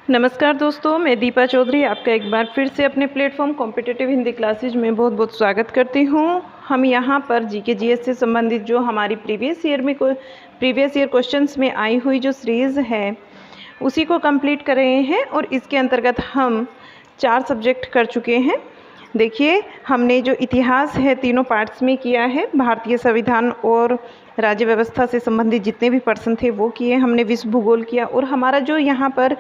नमस्कार दोस्तों, मैं दीपा चौधरी आपका एक बार फिर से अपने प्लेटफॉर्म कॉम्पिटिटिव हिंदी क्लासेज में बहुत बहुत स्वागत करती हूँ। हम यहाँ पर जीके जीएस से संबंधित जो हमारी प्रीवियस ईयर क्वेश्चंस में आई हुई जो सीरीज़ है उसी को कंप्लीट कर रहे हैं और इसके अंतर्गत हम 4 सब्जेक्ट कर चुके हैं। देखिए, हमने जो इतिहास है तीनों पार्ट्स में किया है। भारतीय संविधान और राज्य व्यवस्था से संबंधित जितने भी पर्सन थे वो किए। हमने विश्व भूगोल किया और हमारा जो यहाँ पर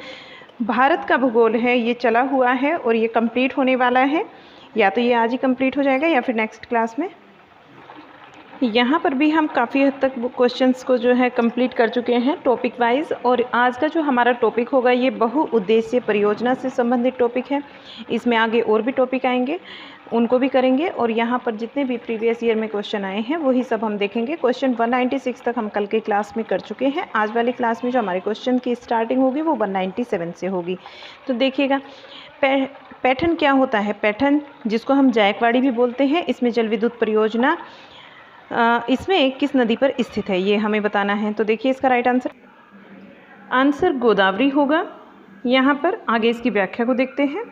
भारत का भूगोल है ये चला हुआ है और ये कंप्लीट होने वाला है। या तो ये आज ही कंप्लीट हो जाएगा या फिर नेक्स्ट क्लास में। यहाँ पर भी हम काफ़ी हद तक क्वेश्चंस को जो है कंप्लीट कर चुके हैं टॉपिक वाइज। और आज का जो हमारा टॉपिक होगा ये बहुउद्देशीय परियोजना से संबंधित टॉपिक है। इसमें आगे और भी टॉपिक आएंगे, उनको भी करेंगे। और यहाँ पर जितने भी प्रीवियस ईयर में क्वेश्चन आए हैं वही सब हम देखेंगे। क्वेश्चन 196 तक हम कल के क्लास में कर चुके हैं। आज वाली क्लास में जो हमारे क्वेश्चन की स्टार्टिंग होगी वो 197 से होगी। तो देखिएगा, पैटर्न क्या होता है। पैटर्न जिसको हम जायकवाड़ी भी बोलते हैं, इसमें जल विद्युत परियोजना इसमें किस नदी पर स्थित है ये हमें बताना है। तो देखिए, इसका राइट आंसर गोदावरी होगा। यहाँ पर आगे इसकी व्याख्या को देखते हैं।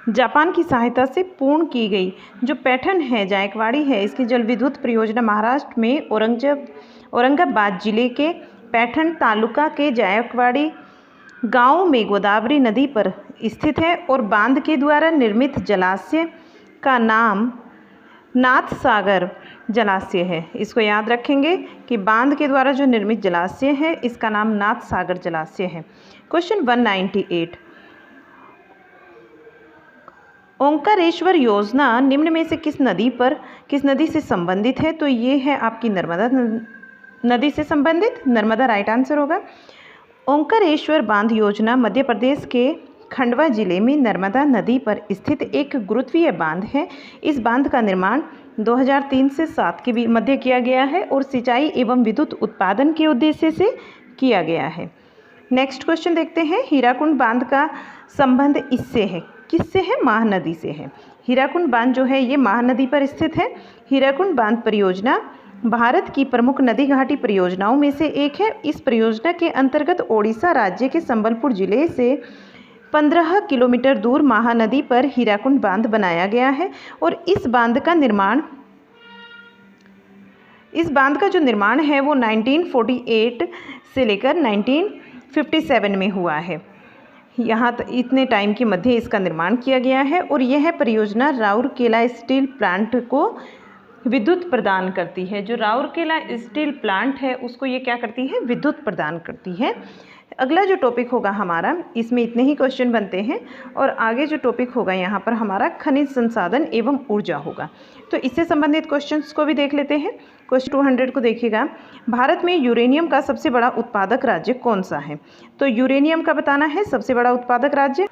जापान की सहायता से पूर्ण की गई जो पैटर्न है जायकवाड़ी है, इसकी जल विद्युत परियोजना महाराष्ट्र में औरंगाबाद जिले के पैटर्न तालुका के जायकवाड़ी गांव में गोदावरी नदी पर स्थित है और बांध के द्वारा निर्मित जलाशय का नाम नाथ सागर जलाशय है। इसको याद रखेंगे कि बांध के द्वारा जो निर्मित जलाशय है इसका नाम नाथ सागर जलाशय है। क्वेश्चन 198, ओंकारेश्वर योजना निम्न में से किस नदी से संबंधित है। तो ये है आपकी नर्मदा नदी से संबंधित। नर्मदा राइट आंसर होगा। ओंकारेश्वर बांध योजना मध्य प्रदेश के खंडवा जिले में नर्मदा नदी पर स्थित एक गुरुत्वीय बांध है। इस बांध का निर्माण 2003 से 7 के मध्य किया गया है और सिंचाई एवं विद्युत उत्पादन के उद्देश्य से किया गया है। नेक्स्ट क्वेश्चन देखते हैं। हीराकुंड बांध का संबंध इससे है, किससे है? महानदी से है। हीराकुंड बांध जो है ये महानदी पर स्थित है। हीराकुंड बांध परियोजना भारत की प्रमुख नदी घाटी परियोजनाओं में से एक है। इस परियोजना के अंतर्गत ओडिशा राज्य के संबलपुर जिले से 15 किलोमीटर दूर महानदी पर हीराकुंड बांध बनाया गया है और इस बांध का जो निर्माण है वो 1948 से लेकर 1957 में हुआ है। यहाँ इतने टाइम के मध्य इसका निर्माण किया गया है और यह परियोजना राउरकेला स्टील प्लांट को विद्युत प्रदान करती है। जो राउरकेला स्टील प्लांट है उसको ये क्या करती है? विद्युत प्रदान करती है। अगला जो टॉपिक होगा हमारा, इसमें इतने ही क्वेश्चन बनते हैं और आगे जो टॉपिक होगा यहाँ पर हमारा खनिज संसाधन एवं ऊर्जा होगा। तो इससे संबंधित क्वेश्चंस को भी देख लेते हैं। क्वेश्चन 200 को देखिएगा। भारत में यूरेनियम का सबसे बड़ा उत्पादक राज्य कौन सा है? तो यूरेनियम का बताना है सबसे बड़ा उत्पादक राज्य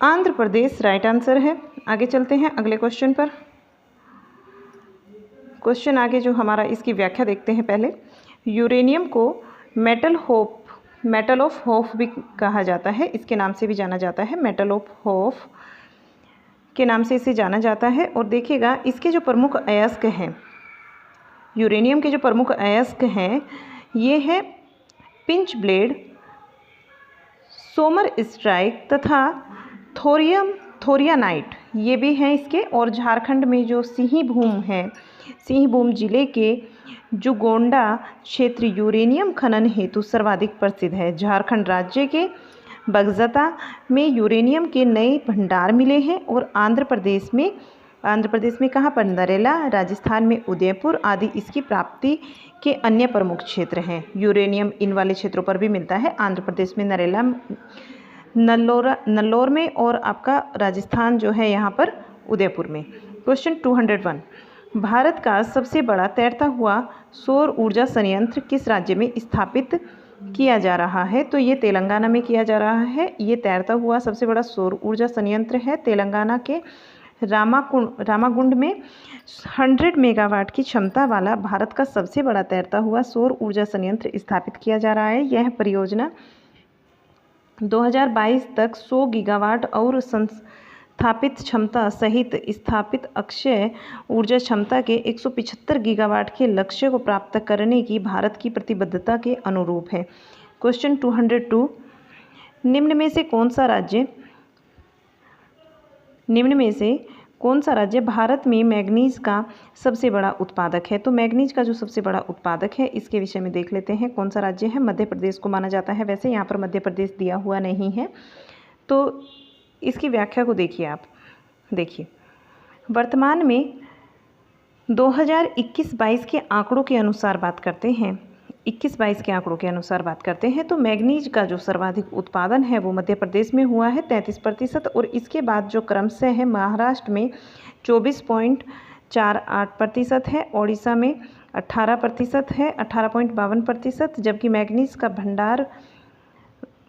आंध्र प्रदेश राइट आंसर है। आगे चलते हैं अगले क्वेश्चन पर। क्वेश्चन आगे जो हमारा, इसकी व्याख्या देखते हैं पहले। यूरेनियम को मेटल ऑफ होप भी कहा जाता है, इसके नाम से भी जाना जाता है। मेटल ऑफ होप के नाम से इसे जाना जाता है। और देखिएगा, इसके जो प्रमुख अयस्क हैं, यूरेनियम के जो प्रमुख अयस्क हैं ये है पिंच ब्लेड, सोमर स्ट्राइक तथा थोरियानाइट, ये भी हैं इसके। और झारखंड में जो सिंहभूम है, सिंहभूम जिले के जुगोंडा क्षेत्र यूरेनियम खनन हेतु सर्वाधिक प्रसिद्ध है। झारखंड राज्य के बगजता में यूरेनियम के नए भंडार मिले हैं और आंध्र प्रदेश में कहाँ पर? नरेला, राजस्थान में उदयपुर आदि इसकी प्राप्ति के अन्य प्रमुख क्षेत्र हैं। यूरेनियम इन वाले क्षेत्रों पर भी मिलता है। आंध्र प्रदेश में नरेला, नल्लोर में और आपका राजस्थान जो है यहाँ पर उदयपुर में। क्वेश्चन 201, भारत का सबसे बड़ा तैरता हुआ सौर ऊर्जा संयंत्र किस राज्य में स्थापित किया जा रहा है? तो ये तेलंगाना में किया जा रहा है। ये तैरता हुआ सबसे बड़ा सौर ऊर्जा संयंत्र है तेलंगाना के रामागुंड में। 100 मेगावाट की क्षमता वाला भारत का सबसे बड़ा तैरता हुआ सौर ऊर्जा संयंत्र स्थापित किया जा रहा है। यह परियोजना 2022 तक 100 गीगावाट और स्थापित क्षमता सहित स्थापित अक्षय ऊर्जा क्षमता के 175 गीगावाट के लक्ष्य को प्राप्त करने की भारत की प्रतिबद्धता के अनुरूप है। क्वेश्चन 202, निम्न में से कौन सा राज्य भारत में मैग्नीज का सबसे बड़ा उत्पादक है? तो मैग्नीज का जो सबसे बड़ा उत्पादक है इसके विषय में देख लेते हैं। कौन सा राज्य है? मध्य प्रदेश को माना जाता है। वैसे यहाँ पर मध्य प्रदेश दिया हुआ नहीं है, तो इसकी व्याख्या को देखिए आप। देखिए, वर्तमान में 2021-22 के आंकड़ों के अनुसार बात करते हैं, 21-22 के आंकड़ों के अनुसार बात करते हैं तो मैग्नीज का जो सर्वाधिक उत्पादन है वो मध्य प्रदेश में हुआ है 33%, और इसके बाद जो क्रमशः है महाराष्ट्र में 24.48% है, ओडिशा में 18% है 18.52%, जबकि मैग्नीज का भंडार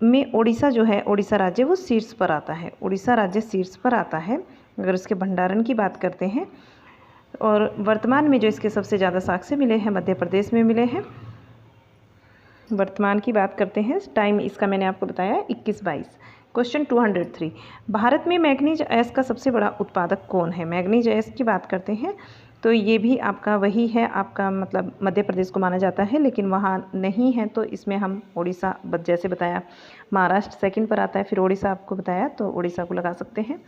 में ओडिशा जो है, ओडिशा राज्य वो शीर्ष पर आता है। ओडिशा राज्य शीर्ष पर आता है अगर उसके भंडारण की बात करते हैं। और वर्तमान में जो इसके सबसे ज़्यादा साक्ष्य मिले हैं मध्य प्रदेश में मिले हैं। वर्तमान की बात करते हैं, टाइम इसका मैंने आपको बताया 21-22। क्वेश्चन 203, भारत में मैग्नीज अयस्क का सबसे बड़ा उत्पादक कौन है? मैग्नीज अयस्क की बात करते हैं तो ये भी आपका वही है, आपका मतलब मध्य प्रदेश को माना जाता है, लेकिन वहाँ नहीं है तो इसमें हम ओडिशा, जैसे बताया महाराष्ट्र सेकंड पर आता है, फिर ओडिशा आपको बताया तो ओडिशा को लगा सकते हैं।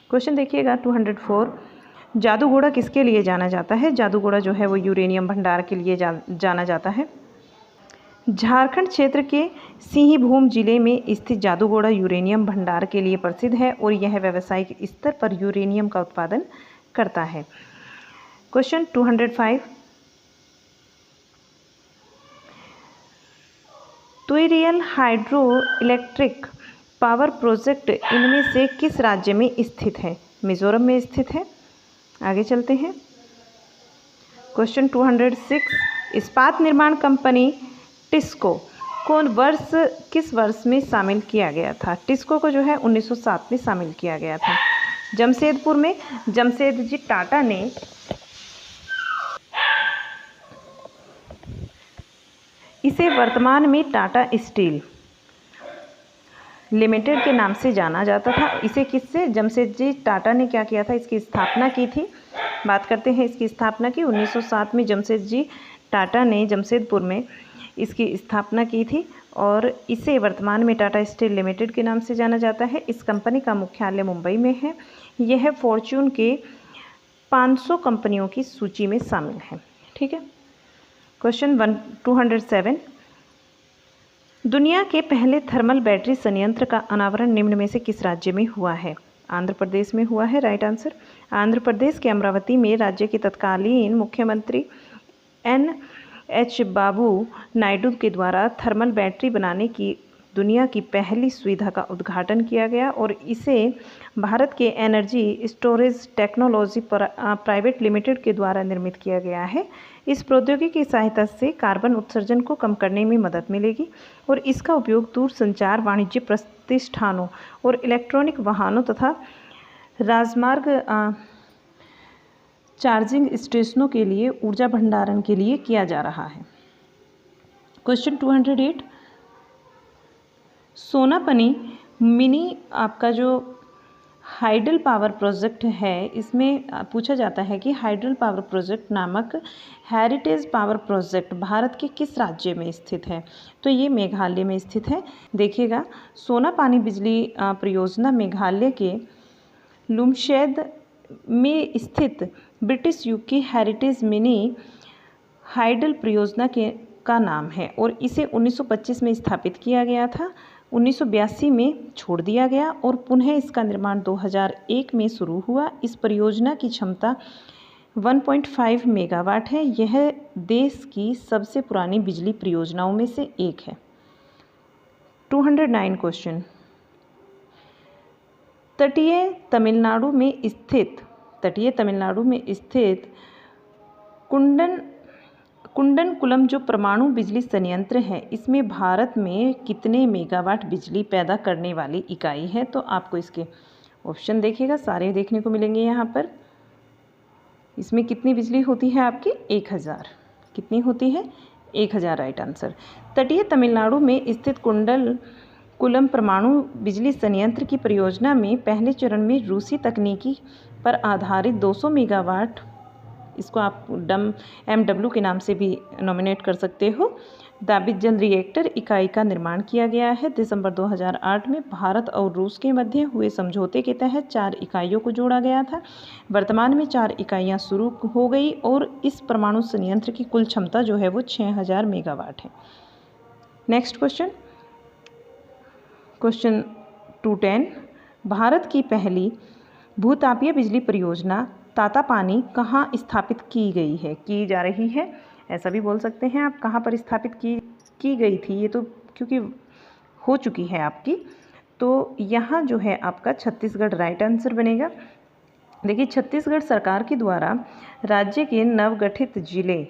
क्वेश्चन देखिएगा 204, जादूगोड़ा किसके लिए जाना जाता है? जादूगोड़ा जो है वो यूरेनियम भंडार के लिए जाना जाता है। झारखंड क्षेत्र के सिंहभूम जिले में स्थित जादूगोड़ा यूरेनियम भंडार के लिए प्रसिद्ध है और यह व्यावसायिक स्तर पर यूरेनियम का उत्पादन करता है। Question 205, Tuirial hydro electric power project इनमें से किस राज्य में स्थित है? मिजोरम में स्थित है। आगे चलते हैं। क्वेश्चन 206, इस्पात निर्माण कंपनी टिस्को को किस वर्ष में शामिल किया गया था? टिस्को को जो है 1907 में शामिल किया गया था। जमशेदपुर में जमशेदजी टाटा ने इसे वर्तमान में टाटा स्टील लिमिटेड के नाम से जाना जाता था। इसे किससे? जमशेदजी टाटा ने क्या किया था? इसकी स्थापना की थी। बात करते हैं इसकी स्थापना की। 1907 में जमशेदजी टाटा ने जमशेदपुर में इसकी स्थापना की थी और इसे वर्तमान में टाटा स्टील लिमिटेड के नाम से जाना जाता है। इस कंपनी का मुख्यालय मुंबई में है। यह फॉर्च्यून के 500 कंपनियों की सूची में शामिल है। ठीक है। क्वेश्चन 207, दुनिया के पहले थर्मल बैटरी संयंत्र का अनावरण निम्न में से किस राज्य में हुआ है? आंध्र प्रदेश में हुआ है। Right answer. आंध्र प्रदेश के अमरावती में राज्य के तत्कालीन मुख्यमंत्री NH बाबू नायडू के द्वारा थर्मल बैटरी बनाने की दुनिया की पहली सुविधा का उद्घाटन किया गया और इसे भारत के energy storage technology private limited के द्वारा निर्मित किया गया है। इस प्रौद्योगिकी की सहायता से कार्बन उत्सर्जन को कम करने में मदद मिलेगी और इसका उपयोग दूरसंचार, वाणिज्य प्रतिष्ठानों और इलेक्ट्रॉनिक वाहनों तथा राजमार्ग चार्जिंग स्टेशनों के लिए ऊर्जा भंडारण के लिए किया जा रहा है। क्वेश्चन 208, सोनापनी मिनी आपका जो हाइडल पावर प्रोजेक्ट है, इसमें पूछा जाता है कि हाइडल पावर प्रोजेक्ट नामक हेरिटेज पावर प्रोजेक्ट भारत के किस राज्य में स्थित है? तो ये मेघालय में स्थित है। देखिएगा, सोनापानी बिजली परियोजना मेघालय के लुमशेद में स्थित ब्रिटिश युग की हेरिटेज मिनी हाइडल परियोजना का नाम है और इसे 1925 में स्थापित किया गया था। 1982 में छोड़ दिया गया और पुनः इसका निर्माण 2001 में शुरू हुआ। इस परियोजना की क्षमता 1.5 मेगावाट है। यह देश की सबसे पुरानी बिजली परियोजनाओं में से एक है। 209 क्वेश्चन, तटीय तमिलनाडु में स्थित कुंडनकुलम जो परमाणु बिजली संयंत्र है, इसमें भारत में कितने मेगावाट बिजली पैदा करने वाली इकाई है? तो आपको इसके ऑप्शन देखिएगा, सारे देखने को मिलेंगे यहाँ पर। इसमें कितनी बिजली होती है आपकी? 1000। कितनी होती है? 1000। Right answer. तटीय तमिलनाडु में स्थित कुंडनकुलम परमाणु बिजली संयंत्र की परियोजना में पहले चरण में रूसी तकनीकी पर आधारित 200 मेगावाट, इसको आप MW के नाम से भी नॉमिनेट कर सकते हो, दाबित जल रिएक्टर इकाई का निर्माण किया गया है। दिसंबर 2008 में भारत और रूस के मध्य हुए समझौते के तहत 4 इकाइयों को जोड़ा गया था। वर्तमान में 4 इकाइयां शुरू हो गई और इस परमाणु संयंत्र की कुल क्षमता जो है वो 6000 मेगावाट है। नेक्स्ट क्वेश्चन 210, भारत की पहली भूतापीय बिजली परियोजना तातापानी कहाँ स्थापित की जा रही है? ऐसा भी बोल सकते हैं आप, कहाँ पर स्थापित की गई थी, ये तो क्योंकि हो चुकी है आपकी, तो यहाँ जो है आपका छत्तीसगढ़ राइट आंसर बनेगा। देखिए, छत्तीसगढ़ सरकार के द्वारा राज्य के नवगठित जिले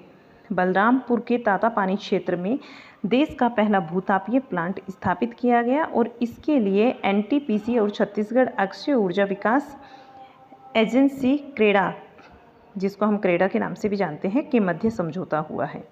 बलरामपुर के तातापानी क्षेत्र में देश का पहला भूतापीय प्लांट स्थापित किया गया और इसके लिए एनटीपीसी और छत्तीसगढ़ अक्षय ऊर्जा विकास एजेंसी क्रेडा, जिसको हम क्रेडा के नाम से भी जानते हैं, के मध्य समझौता हुआ है।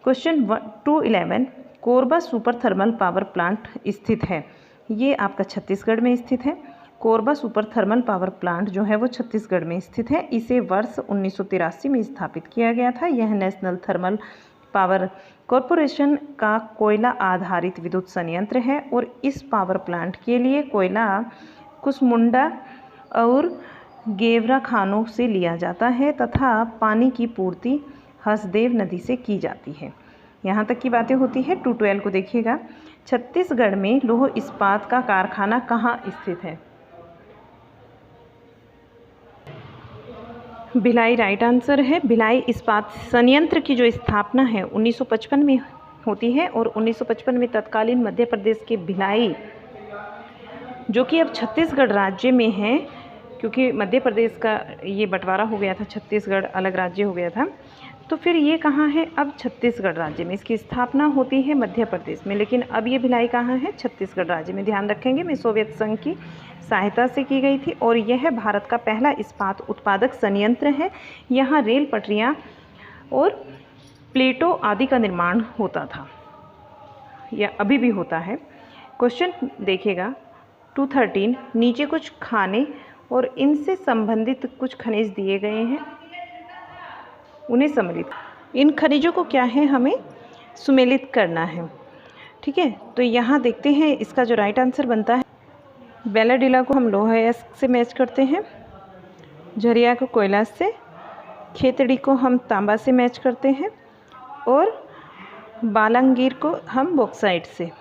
Question 211, Korba super thermal power plant स्थित है। ये आपका छत्तीसगढ़ में स्थित है। Korba super thermal power plant जो है वो छत्तीसगढ़ में स्थित है। इसे वर्ष 1983 में स्थापित किया गया था। यह नेशनल थर्मल पावर कॉरपोरेशन का कोयला आधारित विद्युत संयंत्र है और इस पावर प्लांट के लिए कोयला कुसमुंडा और गेवरा खानों से लिया जाता है तथा पानी की पूर्ति हसदेव नदी से की जाती है। यहाँ तक की बातें होती है। 212 को देखिएगा, छत्तीसगढ़ में लौह इस्पात का कारखाना कहाँ स्थित है? भिलाई राइट आंसर है। भिलाई इस्पात संयंत्र की जो स्थापना है 1955 में होती है और 1955 में तत्कालीन मध्य प्रदेश के भिलाई, जो कि अब छत्तीसगढ़ राज्य में है, क्योंकि मध्य प्रदेश का ये बंटवारा हो गया था, छत्तीसगढ़ अलग राज्य हो गया था, तो फिर ये कहाँ है? अब छत्तीसगढ़ राज्य में। इसकी स्थापना होती है मध्य प्रदेश में, लेकिन अब ये भिलाई कहाँ है? छत्तीसगढ़ राज्य में। ध्यान रखेंगे, में सोवियत संघ की सहायता से की गई थी और यह भारत का पहला इस्पात उत्पादक संयंत्र है। यहाँ रेल पटरियाँ और प्लेटों आदि का निर्माण होता था, या अभी भी होता है। क्वेश्चन देखिएगा 213, नीचे कुछ खाने और इनसे संबंधित कुछ खनिज दिए गए हैं, उन्हें सम्मिलित, इन खनिजों को क्या है, हमें सुमेलित करना है। ठीक है, तो यहाँ देखते हैं इसका जो राइट आंसर बनता है, बेलाडीला को हम लोहा से मैच करते हैं, झरिया को कोयला से, खेतड़ी को हम तांबा से मैच करते हैं और बालंगीर को हम बॉक्साइट से।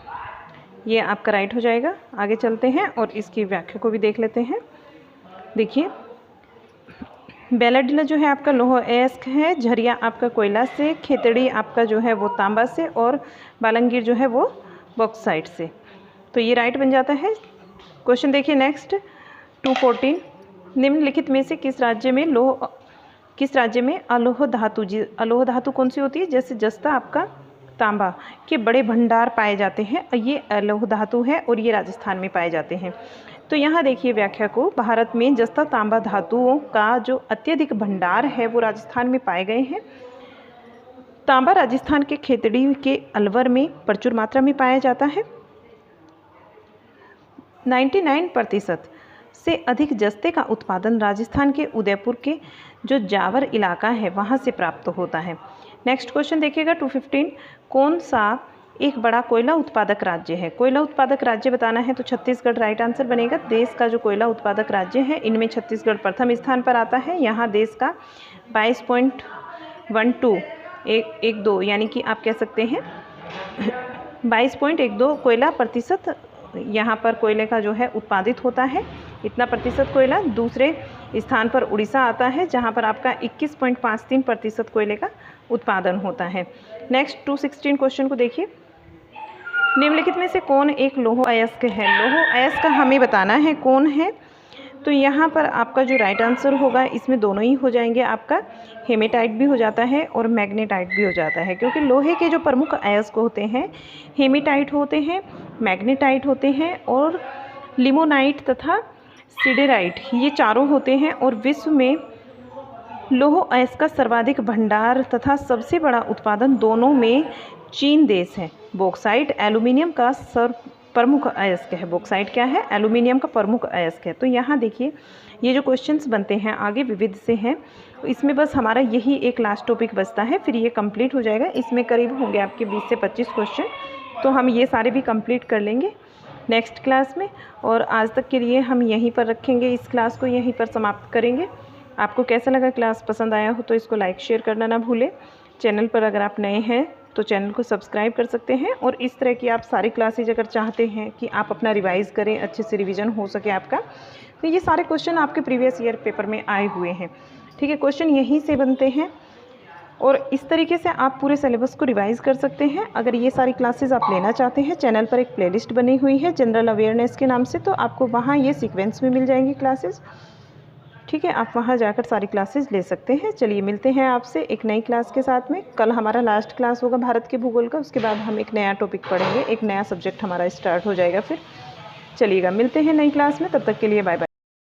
ये आपका राइट हो जाएगा। आगे चलते हैं और इसकी व्याख्या को भी देख लेते हैं। देखिए, बेलाडीला जो है आपका लोह अयस्क है, झरिया आपका कोयला से, खेतड़ी आपका जो है वो तांबा से और बालंगीर जो है वो बॉक्साइट से। तो ये राइट बन जाता है। क्वेश्चन देखिए नेक्स्ट 214, निम्नलिखित में से किस राज्य में अलोह धातु कौन सी होती है? जैसे जस्ता आपका तांबा के बड़े भंडार पाए जाते हैं, ये अलोह धातु है और ये राजस्थान में पाए जाते हैं। तो यहाँ देखिए व्याख्या को, भारत में जस्ता तांबा धातुओं का जो अत्यधिक भंडार है वो राजस्थान में पाए गए हैं। तांबा राजस्थान के खेतड़ी के अलवर में प्रचुर मात्रा में पाया जाता है। 99% से अधिक जस्ते का उत्पादन राजस्थान के उदयपुर के जो जावर इलाका है वहाँ से प्राप्त होता है। नेक्स्ट क्वेश्चन देखिएगा 215, कौन सा एक बड़ा कोयला उत्पादक राज्य है? कोयला उत्पादक राज्य बताना है तो छत्तीसगढ़ राइट आंसर बनेगा। देश का जो कोयला उत्पादक राज्य है इनमें छत्तीसगढ़ प्रथम स्थान पर आता है। यहाँ देश का 22.12 यानी कि आप कह सकते हैं 22.12 कोयला प्रतिशत यहाँ पर कोयले का जो है उत्पादित होता है। इतना प्रतिशत कोयला। दूसरे स्थान पर उड़ीसा आता है जहाँ पर आपका 21.53% कोयले का उत्पादन होता है। नेक्स्ट 216 क्वेश्चन को देखिए, निम्नलिखित में से कौन एक लौह अयस्क है? लौह अयस्क हमें बताना है कौन है। तो यहाँ पर आपका जो राइट आंसर होगा इसमें दोनों ही हो जाएंगे, आपका हेमेटाइट भी हो जाता है और मैग्नेटाइट भी हो जाता है, क्योंकि लोहे के जो प्रमुख अयस्क होते हैं हेमेटाइट होते हैं, मैग्नेटाइट होते हैं और लिमोनाइट तथा सिडेराइट, ये चारों होते हैं। और विश्व में लौह अयस्क का सर्वाधिक भंडार तथा सबसे बड़ा उत्पादन दोनों में चीन देश है। बॉक्साइट एल्यूमिनियम का प्रमुख अयस्क है। बॉक्साइट क्या है? एल्यूमिनियम का प्रमुख अयस्क है। तो यहाँ देखिए ये जो क्वेश्चंस बनते हैं आगे विविध से हैं, इसमें बस हमारा यही एक लास्ट टॉपिक बचता है, फिर ये कंप्लीट हो जाएगा। इसमें करीब होंगे आपके 20 से 25 क्वेश्चन, तो हम ये सारे भी कंप्लीट कर लेंगे नेक्स्ट क्लास में। और आज तक के लिए हम यहीं पर रखेंगे, इस क्लास को यहीं पर समाप्त करेंगे। आपको कैसा लगा, क्लास पसंद आया हो तो इसको लाइक शेयर करना ना भूलें। चैनल पर अगर आप नए हैं तो चैनल को सब्सक्राइब कर सकते हैं। और इस तरह की आप सारी क्लासेज अगर चाहते हैं कि आप अपना रिवाइज़ करें, अच्छे से रिवीजन हो सके आपका, तो ये सारे क्वेश्चन आपके प्रीवियस ईयर पेपर में आए हुए हैं। ठीक है, क्वेश्चन यहीं से बनते हैं और इस तरीके से आप पूरे सिलेबस को रिवाइज़ कर सकते हैं। अगर ये सारी क्लासेस आप लेना चाहते हैं, चैनल पर एक प्लेलिस्ट बनी हुई है जनरल अवेयरनेस के नाम से, तो आपको वहाँ ये सीक्वेंस में मिल जाएंगी क्लासेस। ठीक है, आप वहाँ जाकर सारी क्लासेस ले सकते हैं। चलिए मिलते हैं आपसे एक नई क्लास के साथ में। कल हमारा लास्ट क्लास होगा भारत के भूगोल का, उसके बाद हम एक नया टॉपिक पढ़ेंगे, एक नया सब्जेक्ट हमारा स्टार्ट हो जाएगा। फिर चलिएगा, मिलते हैं नई क्लास में, तब तक के लिए बाय बाय।